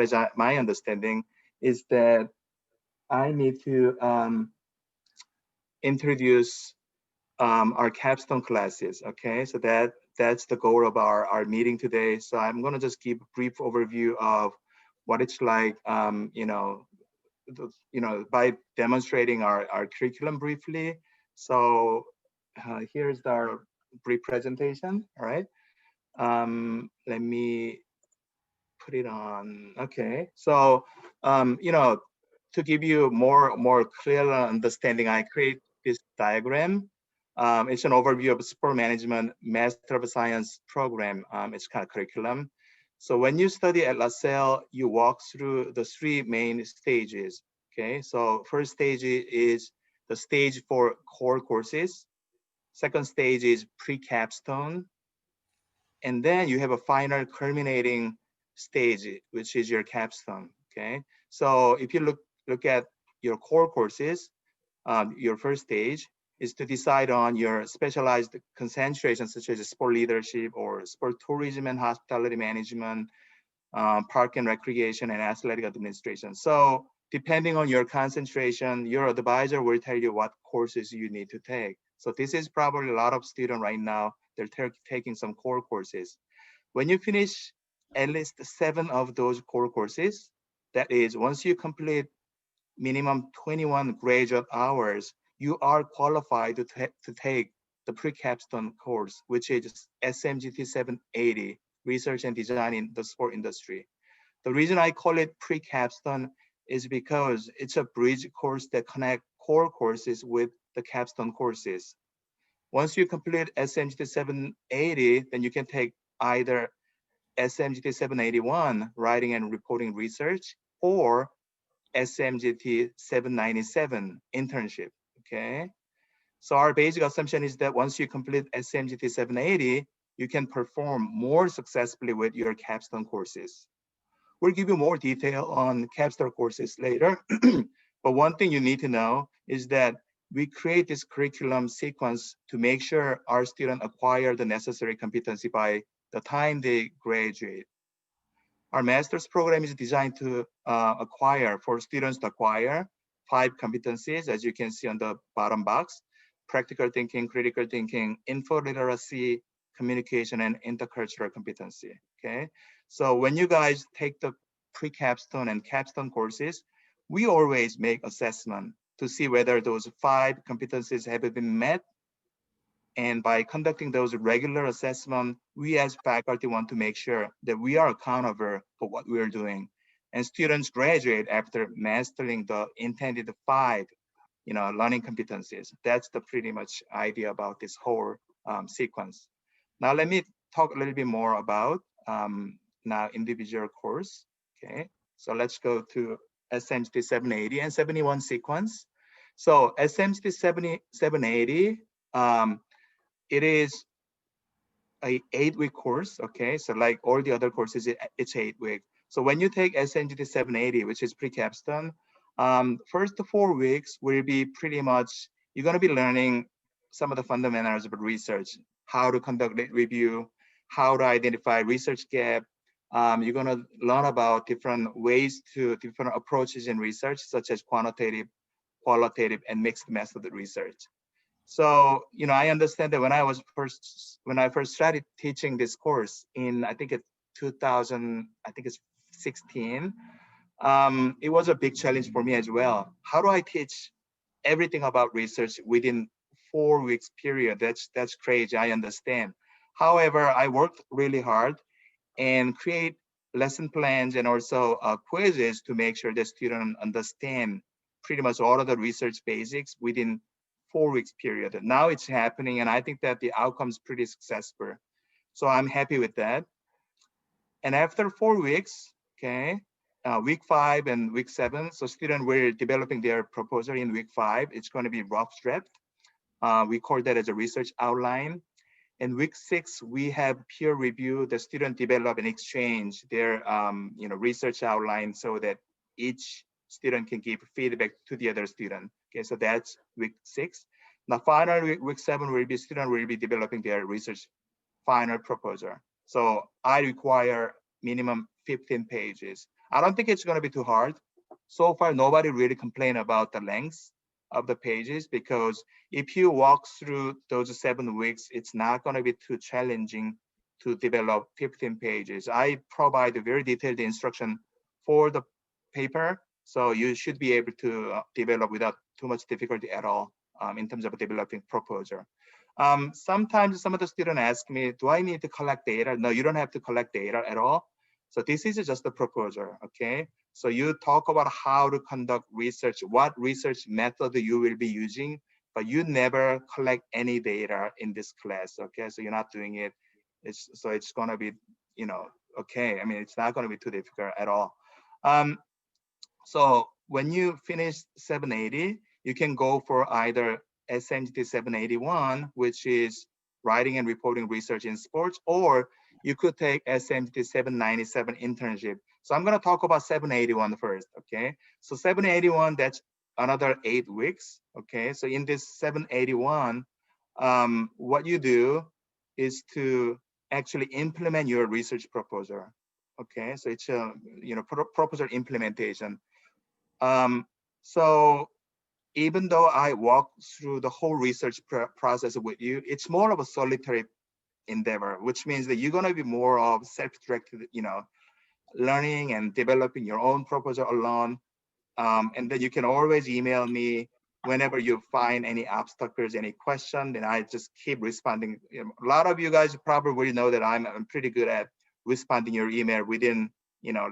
as my understanding, is that I need to introduce our capstone classes. Okay, so that's the goal of our meeting today. So I'm going to just give a brief overview of what it's like, by demonstrating our curriculum briefly. So here's our brief presentation. All right. Let me put it on. Okay. So, to give you more clear understanding, I create this diagram. It's an overview of sport management Master of Science program. It's kind of curriculum. So when you study at LaSalle, you walk through the three main stages. Okay, so first stage is the stage for core courses. Second stage is pre-capstone. And then you have a final culminating stage, which is your capstone. Okay, so if you look at your core courses, your first stage is to decide on your specialized concentration, such as sport leadership or sport tourism and hospitality management, park and recreation, and athletic administration. So depending on your concentration, your advisor will tell you what courses you need to take. So this is probably a lot of students right now, they're taking some core courses. When you finish at least 7 of those core courses, that is, once you complete minimum 21 graduate hours, you are qualified to take the pre-capstone course, which is SMGT 780, Research and Design in the Sport Industry. The reason I call it pre-capstone is because it's a bridge course that connects core courses with the capstone courses. Once you complete SMGT 780, then you can take either SMGT 781, Writing and Reporting Research, or SMGT 797, Internship. Okay. So our basic assumption is that once you complete SMGT 780, you can perform more successfully with your capstone courses. We'll give you more detail on capstone courses later. But one thing you need to know is that we create this curriculum sequence to make sure our students acquire the necessary competency by the time they graduate. Our master's program is designed to for students to acquire 5 competencies, as you can see on the bottom box: practical thinking, critical thinking, info literacy, communication, and intercultural competency. Okay, so when you guys take the pre-capstone and capstone courses, we always make assessment to see whether those 5 competencies have been met. And by conducting those regular assessments, we as faculty want to make sure that we are accountable for what we are doing. And students graduate after mastering the intended 5 learning competencies. That's the pretty much idea about this whole sequence. Now let me talk a little bit more about now individual course. Okay, so let's go to SMGT 780 and 71 sequence. So SMGT 780, it is a 8-week course. Okay, so like all the other courses, it's 8 weeks. So when you take SMGT 780, which is pre-capstone, first 4 weeks will be pretty much, you're going to be learning some of the fundamentals of research, how to conduct review, how to identify research gap. You're going to learn about different approaches in research, such as quantitative, qualitative, and mixed method research. So, I understand that when I first started teaching this course in, I think it's 2016, it was a big challenge for me as well. How do I teach everything about research within 4 weeks period? That's crazy, I understand. However, I worked really hard and create lesson plans and also quizzes to make sure the students understand pretty much all of the research basics within 4 weeks period. Now it's happening, and I think that the outcome is pretty successful. So I'm happy with that. And after 4 weeks, okay, week 5 and week 7, so students were developing their proposal in week 5. It's going to be rough draft. We call that as a research outline. In week 6, we have peer review. The student develop and exchange their research outline so that each student can give feedback to the other student. Okay, so that's week 6. Now, final week 7 will be student will be developing their research final proposal. So I require minimum 15 pages. I don't think it's going to be too hard. So far, nobody really complained about the length of the pages, because if you walk through those 7 weeks, it's not going to be too challenging to develop 15 pages. I provide a very detailed instruction for the paper, so you should be able to develop without too much difficulty at all in terms of developing proposal. Sometimes some of the students ask me, do I need to collect data? No, you don't have to collect data at all. So this is just a proposal, okay? So you talk about how to conduct research, what research method you will be using, but you never collect any data in this class, okay? So you're not doing it. So it's gonna be, okay. I mean, it's not gonna be too difficult at all. So when you finish 780, you can go for either SMGT 781, which is writing and reporting research in sports, or you could take SMGT 797 internship. So I'm going to talk about 781 first, okay? So 781, that's another 8 weeks, okay? So in this 781, what you do is to actually implement your research proposal, okay? So it's a proposal implementation. So even though I walk through the whole research process with you, it's more of a solitary endeavor, which means that you're going to be more of self-directed, learning and developing your own proposal alone. And then you can always email me whenever you find any obstacles, any question, then I just keep responding. A lot of you guys probably know that I'm pretty good at responding your email within,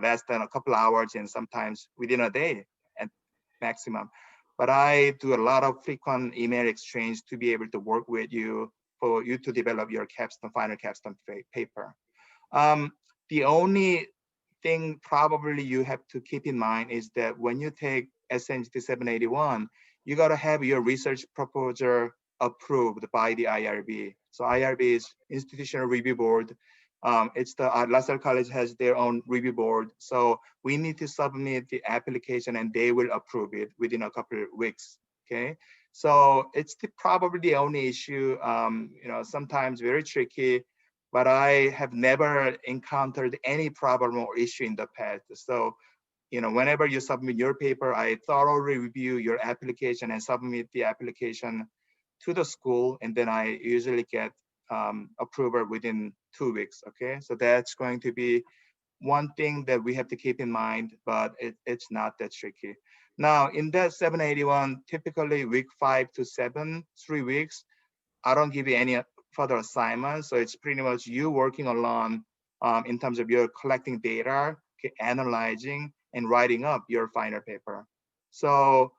less than a couple hours, and sometimes within a day at maximum. But I do a lot of frequent email exchange to be able to work with you for you to develop your final capstone paper. The only thing probably you have to keep in mind is that when you take SMGT 781, you got to have your research proposal approved by the IRB. So IRB is Institutional Review Board. It's the LaSalle College has their own review board. So we need to submit the application and they will approve it within a couple of weeks, okay? So it's probably the only issue, sometimes very tricky, but I have never encountered any problem or issue in the past. So, whenever you submit your paper, I thoroughly review your application and submit the application to the school, and then I usually get approval within 2 weeks, okay? So that's going to be one thing that we have to keep in mind, but it's not that tricky. Now, in that 781, typically week 5 to 7, 3 weeks, I don't give you any further assignments. So it's pretty much you working alone in terms of your collecting data, analyzing, and writing up your final paper. So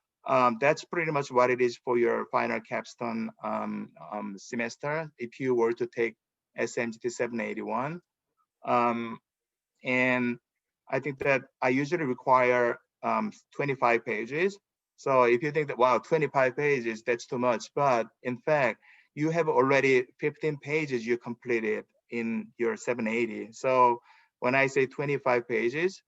that's pretty much what it is for your final capstone semester if you were to take SMGT 781. And I think that I usually require 25 pages. So if you think that, wow, 25 pages, that's too much. But in fact, you have already 15 pages you completed in your 780. So when I say 25 pages,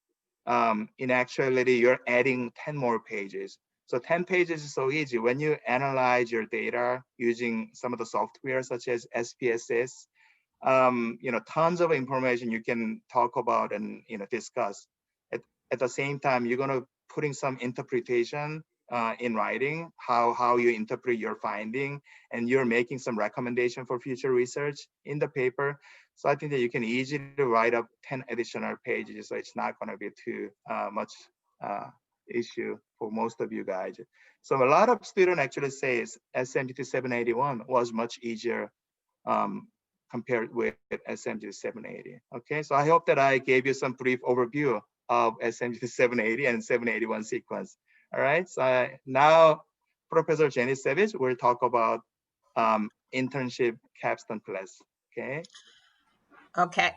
in actuality, you're adding 10 more pages. So 10 pages is so easy. When you analyze your data using some of the software such as SPSS, tons of information you can talk about and discuss. At the same time, you're gonna putting some interpretation in writing, how you interpret your finding, and you're making some recommendation for future research in the paper. So I think that you can easily write up 10 additional pages, so it's not gonna be too much issue for most of you guys. So a lot of students actually say SMGT 781 was much easier compared with SMGT 780. Okay, so I hope that I gave you some brief overview of SMGT 780 and 781 sequence. All right, so now Professor Jenny Savage will talk about internship capstone class. Okay. Okay.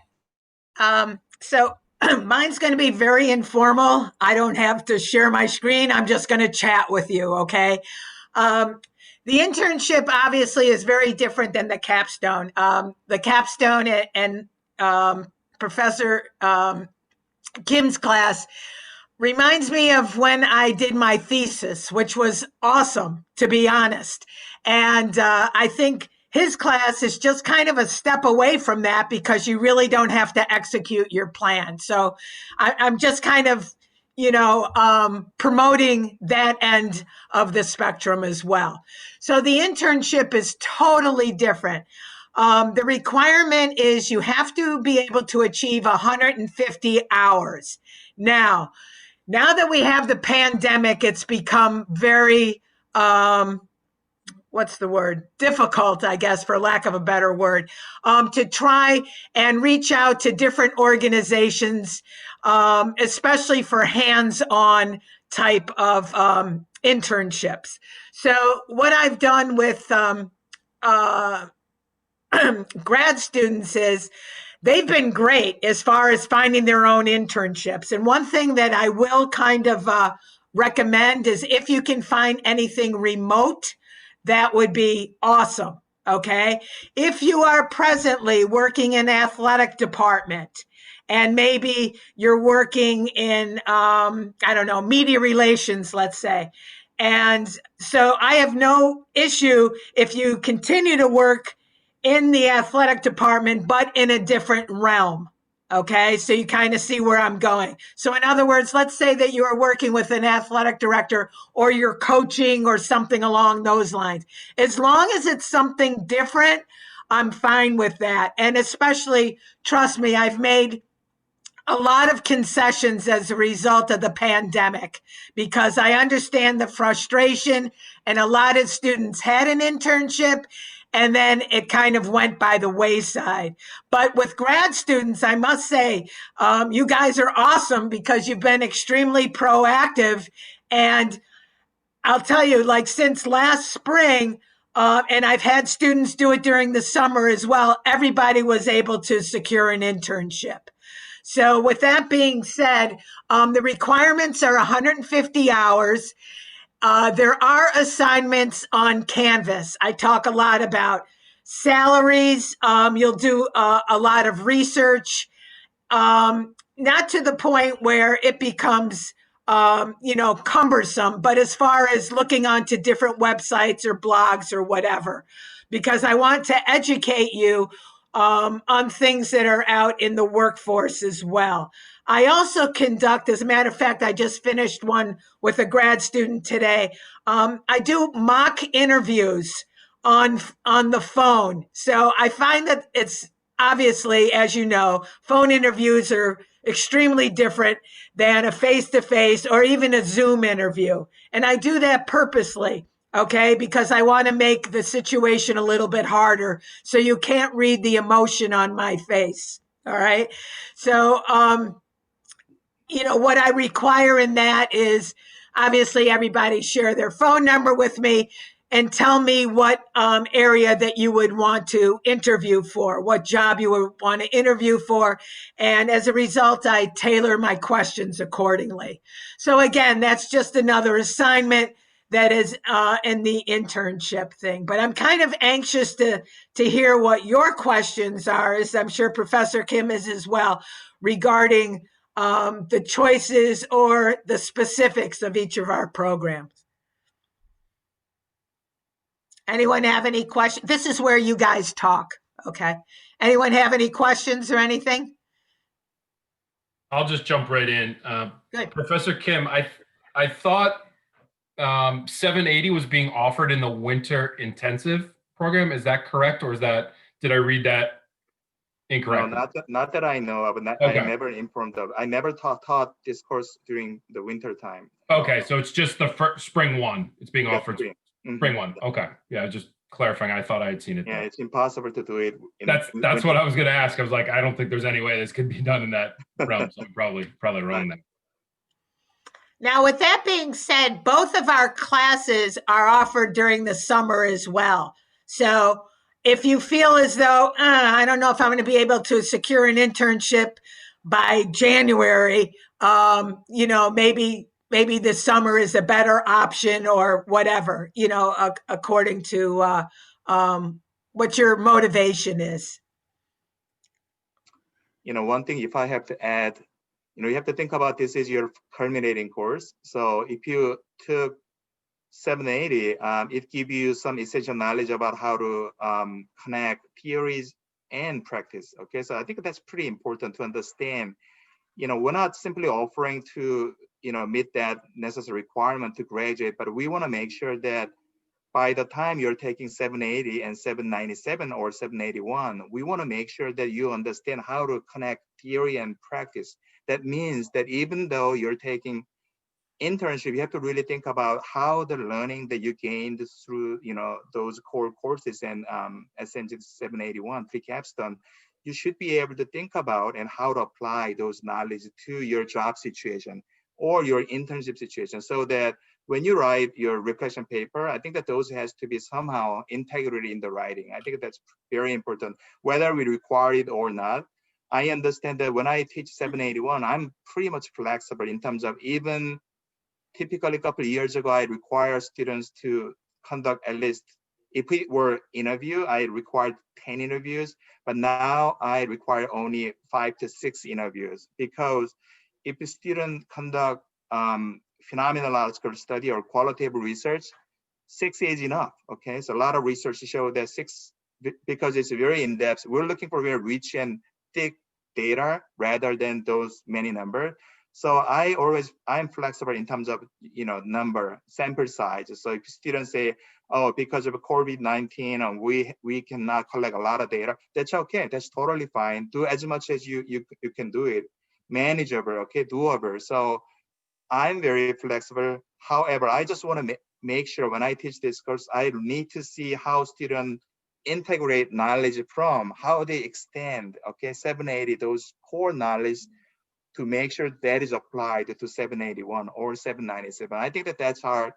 So mine's going to be very informal. I don't have to share my screen. I'm just going to chat with you. Okay. The internship obviously is very different than the capstone. The capstone and Professor Kim's class reminds me of when I did my thesis, which was awesome, to be honest. And I think his class is just kind of a step away from that because you really don't have to execute your plan. So I'm just kind of, promoting that end of the spectrum as well. So the internship is totally different. The requirement is you have to be able to achieve 150 hours. Now that we have the pandemic, it's become very, what's the word? Difficult, I guess, for lack of a better word, to try and reach out to different organizations, especially for hands-on type of internships. So what I've done with grad students is they've been great as far as finding their own internships. And one thing that I will kind of recommend is if you can find anything remote, that would be awesome. Okay. If you are presently working in athletic department and maybe you're working in, I don't know, media relations, let's say. And so I have no issue if you continue to work in the athletic department, but in a different realm. Okay, so you kind of see where I'm going. So, in other words, let's say that you are working with an athletic director or you're coaching or something along those lines. As long as it's something different, I'm fine with that. And especially, trust me, I've made a lot of concessions as a result of the pandemic because I understand the frustration, and a lot of students had an internship and then it kind of went by the wayside. But with grad students, I must say, you guys are awesome because you've been extremely proactive. And I'll tell you, like since last spring, and I've had students do it during the summer as well, everybody was able to secure an internship. So with that being said, the requirements are 150 hours. There are assignments on Canvas. I talk a lot about salaries. You'll do a lot of research, not to the point where it becomes, cumbersome, but as far as looking onto different websites or blogs or whatever, because I want to educate you on things that are out in the workforce as well. I also conduct, as a matter of fact, I just finished one with a grad student today. I do mock interviews on the phone. So I find that it's obviously, as you know, phone interviews are extremely different than a face-to-face or even a Zoom interview. And I do that purposely. Okay, because I want to make the situation a little bit harder so you can't read the emotion on my face. All right. So, what I require in that is obviously everybody share their phone number with me and tell me what area that you would want to interview for, what job you would want to interview for. And as a result, I tailor my questions accordingly. So again, that's just another assignment that is in the internship thing. But I'm kind of anxious to hear what your questions are, as I'm sure Professor Kim is as well, regarding the choices or the specifics of each of our programs. Anyone have any questions? This is where you guys talk, okay? Anyone have any questions or anything? I'll just jump right in. Good. Professor Kim, I thought 780 was being offered in the winter intensive program. Is that correct, or did I read that incorrectly? No, not that I know of. Okay. I never informed of. I never taught this course during the winter time. Okay, so it's just the spring one. It's being offered. Spring one. Okay, yeah, just clarifying. I thought I had seen it. Yeah, it's impossible to do it. That's what I was going to ask. I was like, I don't think there's any way this could be done in that realm. So I'm probably wrong there. Now, with that being said, both of our classes are offered during the summer as well. So if you feel as though, I don't know if I'm going to be able to secure an internship by January, maybe this summer is a better option or whatever, according to what your motivation is. One thing, if I have to add, you have to think about this is your culminating course. So if you took 780, it gives you some essential knowledge about how to connect theories and practice. Okay, so I think that's pretty important to understand. You know, we're not simply offering to, you know, meet that necessary requirement to graduate, but we want to make sure that by the time you're taking 780 and 797 or 781, we want to make sure that you understand how to connect theory and practice. That means that even though you're taking internship, you have to really think about how the learning that you gained through, you know, those core courses and essentially 781 pre-capstone, you should be able to think about and how to apply those knowledge to your job situation or your internship situation, so that when you write your reflection paper, I think that those has to be somehow integrated in the writing. I think that's very important, whether we require it or not. I understand that when I teach 781, I'm pretty much flexible in terms of, even typically a couple of years ago, I require students to conduct at least, if it were interview, I required 10 interviews, but now I require only 5 to 6 interviews, because if a student conduct phenomenological study or qualitative research, 6 is enough, okay? So a lot of research show that 6, because it's very in-depth, we're looking for very rich and thick data rather than those many numbers. So I'm flexible in terms of, you know, number, sample size. So if students say, oh, because of COVID-19, we cannot collect a lot of data, that's okay, that's totally fine. Do as much as you can do it. Manageable, okay, doable. So I'm very flexible. However, I just want to make sure when I teach this course, I need to see how students integrate knowledge from, how they extend, okay, 780, those core knowledge, to make sure that is applied to 781 or 797. I think that that's our,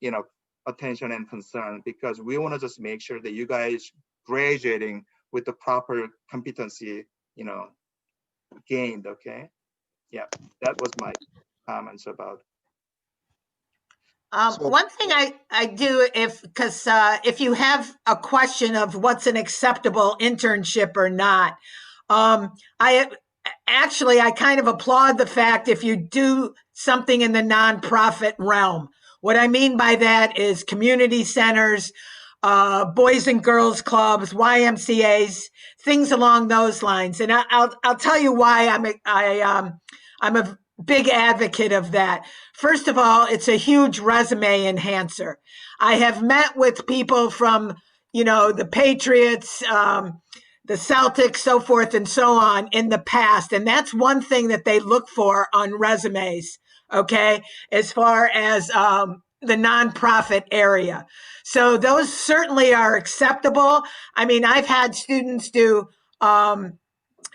you know, attention and concern, because we want to just make sure that you guys graduating with the proper competency, you know, gained, okay? Yeah, that was my comments about. So One thing I do, if you have a question of what's an acceptable internship or not, I kind of applaud the fact if you do something in the nonprofit realm. What I mean by that is community centers, boys and girls clubs, YMCA's, things along those lines. And I'll tell you why I'm a big advocate of that. First of all, it's a huge resume enhancer. I have met with people from, you know, the Patriots, the Celtics, so forth and so on in the past. And that's one thing that they look for on resumes, okay, as far as the nonprofit area. So those certainly are acceptable. I mean, I've had students do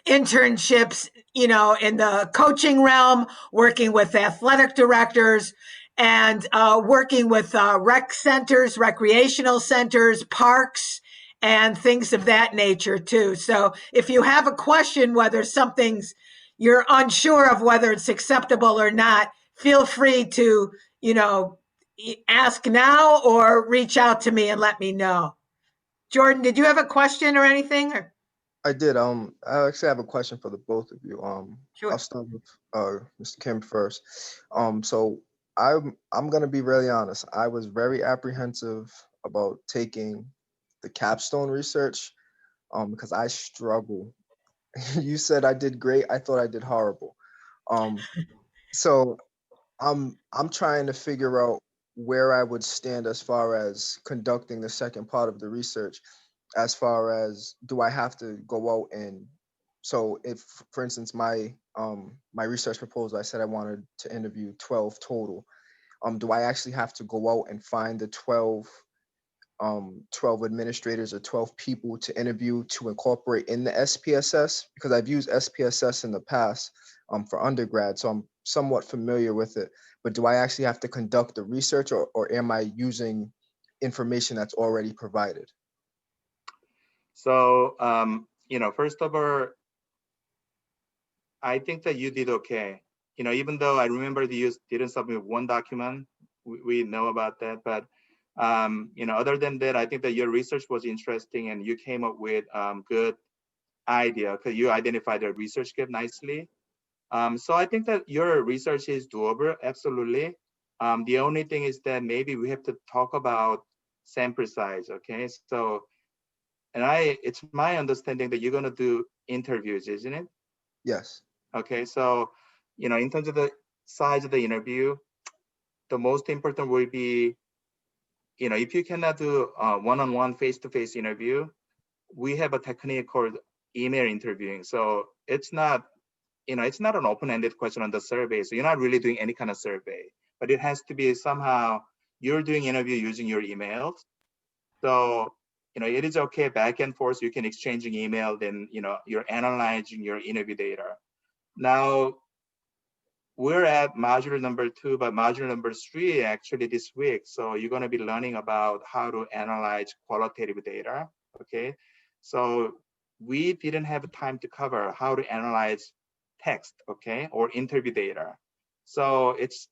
internships, you know, in the coaching realm, working with athletic directors, and working with rec centers, recreational centers, parks, and things of that nature too. So if you have a question whether something's, you're unsure of whether it's acceptable or not, feel free to, you know, ask now or reach out to me and let me know. Jordan, did you have a question or anything? Or? I did. I actually have a question for the both of you. Sure. I'll start with Mr. Kim first. So I'm gonna be really honest. I was very apprehensive about taking the Capstone Research, because I struggle. You said I did great. I thought I did horrible. So I'm trying to figure out where I would stand as far as conducting the second part of the research, as far as, do I have to go out and, so if, for instance, my research proposal, I said I wanted to interview 12 total. Do I actually have to go out and find the 12 administrators or 12 people to interview to incorporate in the SPSS? Because I've used SPSS in the past for undergrad, so I'm somewhat familiar with it. But do I actually have to conduct the research, or am I using information that's already provided? So, you know, first of all, I think that you did okay. You know, even though I remember you didn't submit one document, we know about that. But, you know, other than that, I think that your research was interesting and you came up with good idea, because you identified the research gap nicely. So I think that your research is doable, absolutely. The only thing is that maybe we have to talk about sample size, okay? So, it's my understanding that you're gonna do interviews, isn't it? Yes. Okay, so, in terms of the size of the interview, the most important will be, if you cannot do a one-on-one face-to-face interview, we have a technique called email interviewing. So it's not, it's not an open-ended question on the survey. So you're not really doing any kind of survey, but it has to be somehow you're doing interview using your emails. So, it is okay back and forth. You can exchange an email, then, you're analyzing your interview data. Now, we're at module number 2, but module number 3 actually this week. So you're going to be learning about how to analyze qualitative data. Okay. So we didn't have time to cover how to analyze text, okay, or interview data. So it's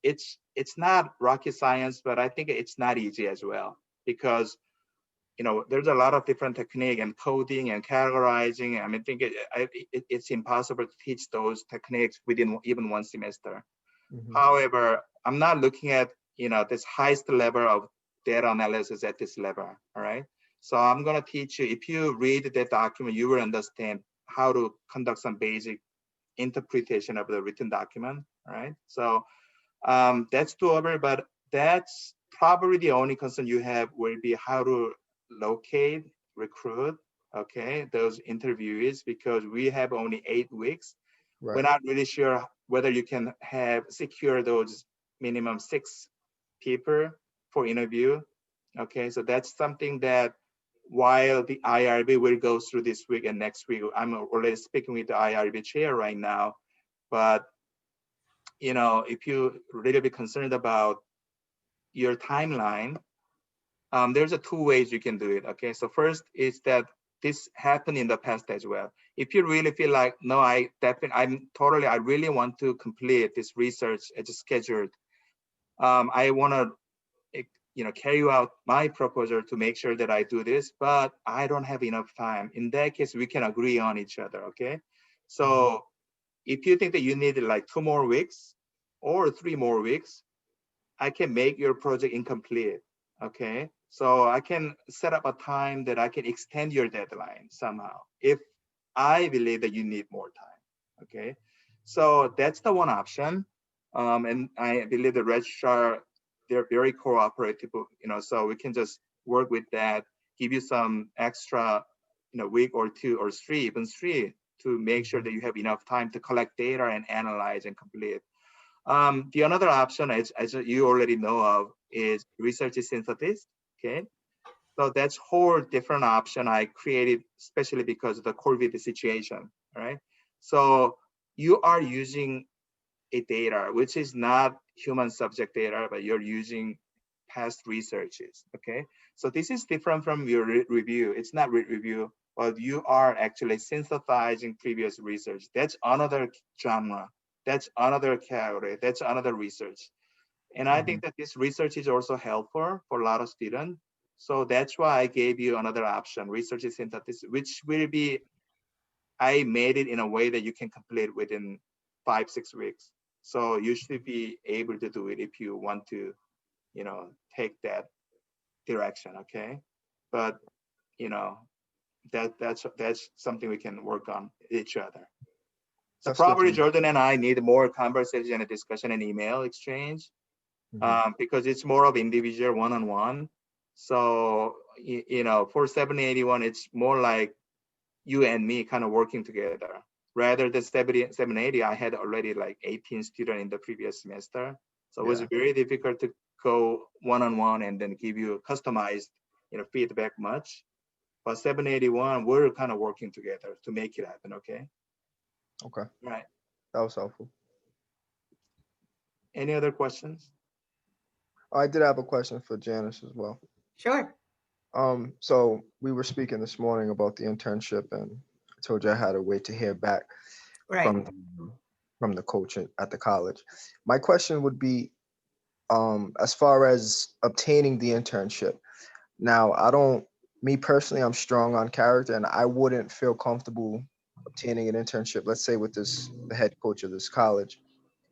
not rocket science, but I think it's not easy as well, because there's a lot of different technique and coding and categorizing. I mean, I think it's impossible to teach those techniques within even one semester. Mhm. However, I'm not looking at, this highest level of data analysis at this level, all right? So I'm gonna teach you, if you read that document, you will understand how to conduct some basic interpretation of the written document, all right? So that's doable, but that's probably the only concern you have will be how to locate, recruit, okay, those interviewees, because we have only 8 weeks. Right. We're not really sure whether you can secure those minimum 6 people for interview. Okay, so that's something that while the IRB will go through this week and next week, I'm already speaking with the IRB chair right now. But if you really be concerned about your timeline, there's 2 ways you can do it. Okay, so first is that this happened in the past as well. If you really feel like, no, I really want to complete this research as scheduled. I want to, carry out my proposal to make sure that I do this, but I don't have enough time. In that case, we can agree on each other. Okay, so if you think that you need like 2 more weeks or 3 more weeks, I can make your project incomplete. Okay, so I can set up a time that I can extend your deadline somehow if I believe that you need more time. Okay, so that's the one option. And I believe the registrar, they're very cooperative, so we can just work with that, give you some extra, week or 2 or 3, even 3, to make sure that you have enough time to collect data and analyze and complete. The another option, as you already know of, is research synthesis. Okay, so that's whole different option I created, especially because of the COVID situation. All right, so you are using a data which is not human subject data, but you're using past researches. Okay, so this is different from your review. It's not review, but you are actually synthesizing previous research. That's another genre. That's another category. That's another research. And I think that this research is also helpful for a lot of students. So that's why I gave you another option, research synthesis, which will be, I made it in a way that you can complete within 5-6 weeks. So you should be able to do it if you want to, take that direction, okay? But, that's something we can work on each other. So That's good to probably know. Jordan and I need more conversation and discussion and email exchange, because it's more of individual one-on-one. So, for 781, it's more like you and me kind of working together. Rather than 780, I had already like 18 students in the previous semester. So it was Yeah. very difficult to go one-on-one and then give you customized, feedback much. But 781, we're kind of working together to make it happen, okay? Okay. Right. That was helpful. Any other questions? I did have a question for Janice as well. Sure. So we were speaking this morning about the internship, and I told you I had to wait to hear back Right. from the coach at the college. My question would be, as far as obtaining the internship. Now, me personally, I'm strong on character, and I wouldn't feel comfortable obtaining an internship, let's say with the head coach of this college,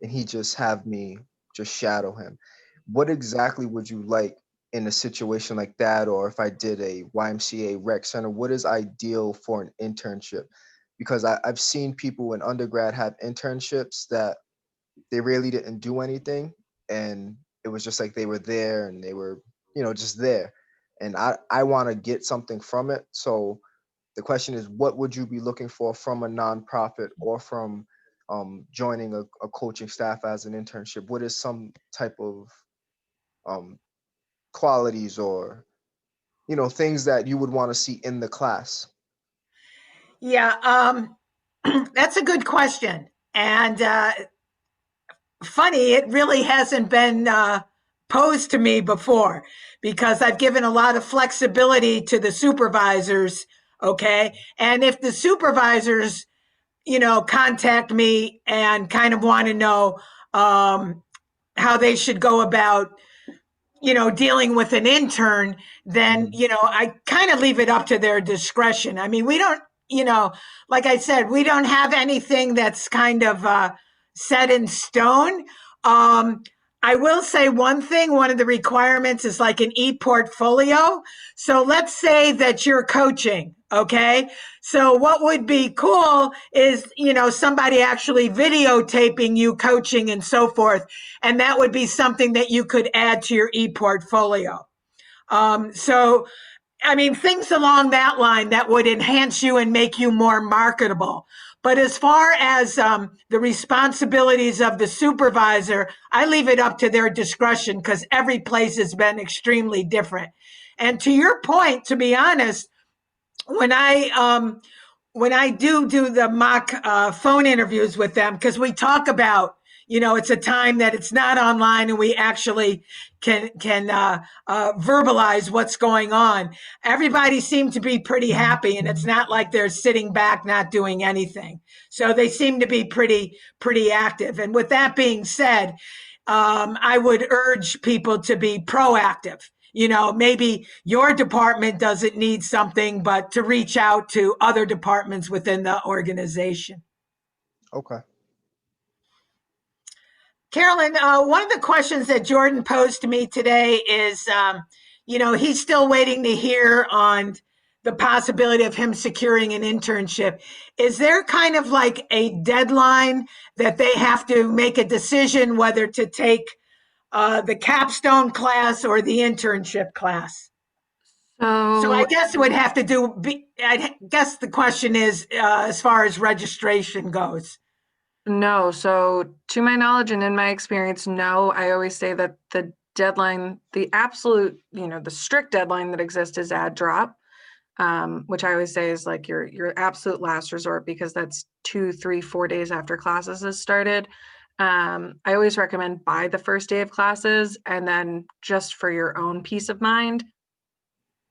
and he just have me just shadow him. what exactly would you like in a situation like that? Or if I did a YMCA rec center, what is ideal for an internship? Because I've seen people in undergrad have internships that they really didn't do anything, and it was just like they were there and they were, just there. And I want to get something from it. So the question is, what would you be looking for from a nonprofit or from joining a coaching staff as an internship? What is some type of um, qualities or things that you would want to see in the class? Yeah, that's a good question. And funny, it really hasn't been posed to me before because I've given a lot of flexibility to the supervisors. Okay. And if the supervisors, contact me and kind of want to know how they should go about dealing with an intern, then, I kind of leave it up to their discretion. I mean, we don't, like I said, we don't have anything that's kind of set in stone. I will say one thing, one of the requirements is like an e-portfolio. So let's say that you're coaching, okay? So what would be cool is, somebody actually videotaping you coaching and so forth. And that would be something that you could add to your e-portfolio. So, I mean, things along that line that would enhance you and make you more marketable. But as far as the responsibilities of the supervisor, I leave it up to their discretion because every place has been extremely different. And to your point, to be honest, when I do the mock phone interviews with them, because we talk about, it's a time that it's not online and we actually can verbalize what's going on. Everybody seemed to be pretty happy, and it's not like they're sitting back not doing anything. So they seem to be pretty active. And with that being said, I would urge people to be proactive. Maybe your department doesn't need something, but to reach out to other departments within the organization. Okay. Carolyn, one of the questions that Jordan posed to me today is, he's still waiting to hear on the possibility of him securing an internship. Is there kind of like a deadline that they have to make a decision whether to take the capstone class or the internship class? So I guess it would have to I guess the question is, as far as registration goes. No. So to my knowledge and in my experience, no. I always say that the deadline, the absolute, the strict deadline that exists is add drop, which I always say is like your absolute last resort, because that's 2, 3, 4 days after classes has started. I always recommend by the first day of classes, and then just for your own peace of mind,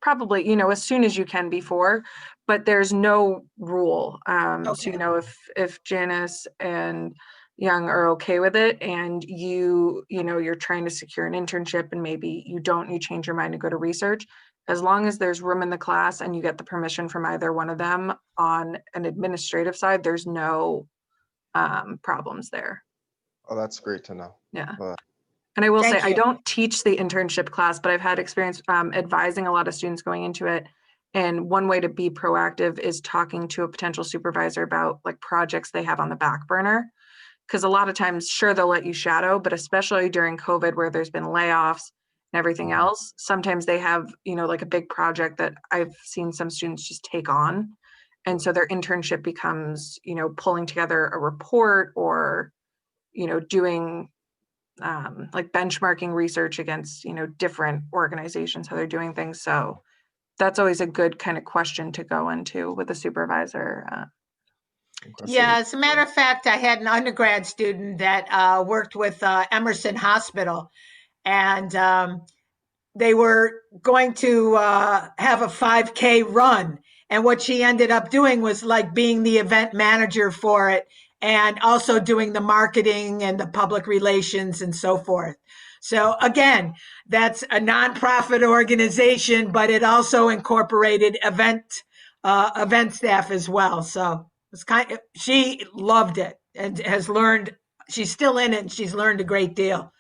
probably, as soon as you can before, but there's no rule. Okay. So, if Janice and Young are okay with it, and you're trying to secure an internship and maybe you change your mind to go to research, as long as there's room in the class and you get the permission from either one of them on an administrative side, there's no problems there. Oh, that's great to know. Yeah. And I will say, Thank I you. don't teach the internship class, but I've had experience advising a lot of students going into it. And one way to be proactive is talking to a potential supervisor about like projects they have on the back burner. Because a lot of times, sure, they'll let you shadow, but especially during COVID where there's been layoffs and everything else, sometimes they have, like a big project that I've seen some students just take on. And so their internship becomes, pulling together a report or, doing like benchmarking research against, different organizations, how they're doing things. So that's always a good kind of question to go into with a supervisor. Yeah, as a matter of fact, I had an undergrad student that worked with Emerson Hospital, and they were going to have a 5K run. And what she ended up doing was like being the event manager for it, and also doing the marketing and the public relations and so forth. So again, that's a nonprofit organization, but it also incorporated event staff as well. So it's she loved it and has learned. She's still in it, and she's learned a great deal.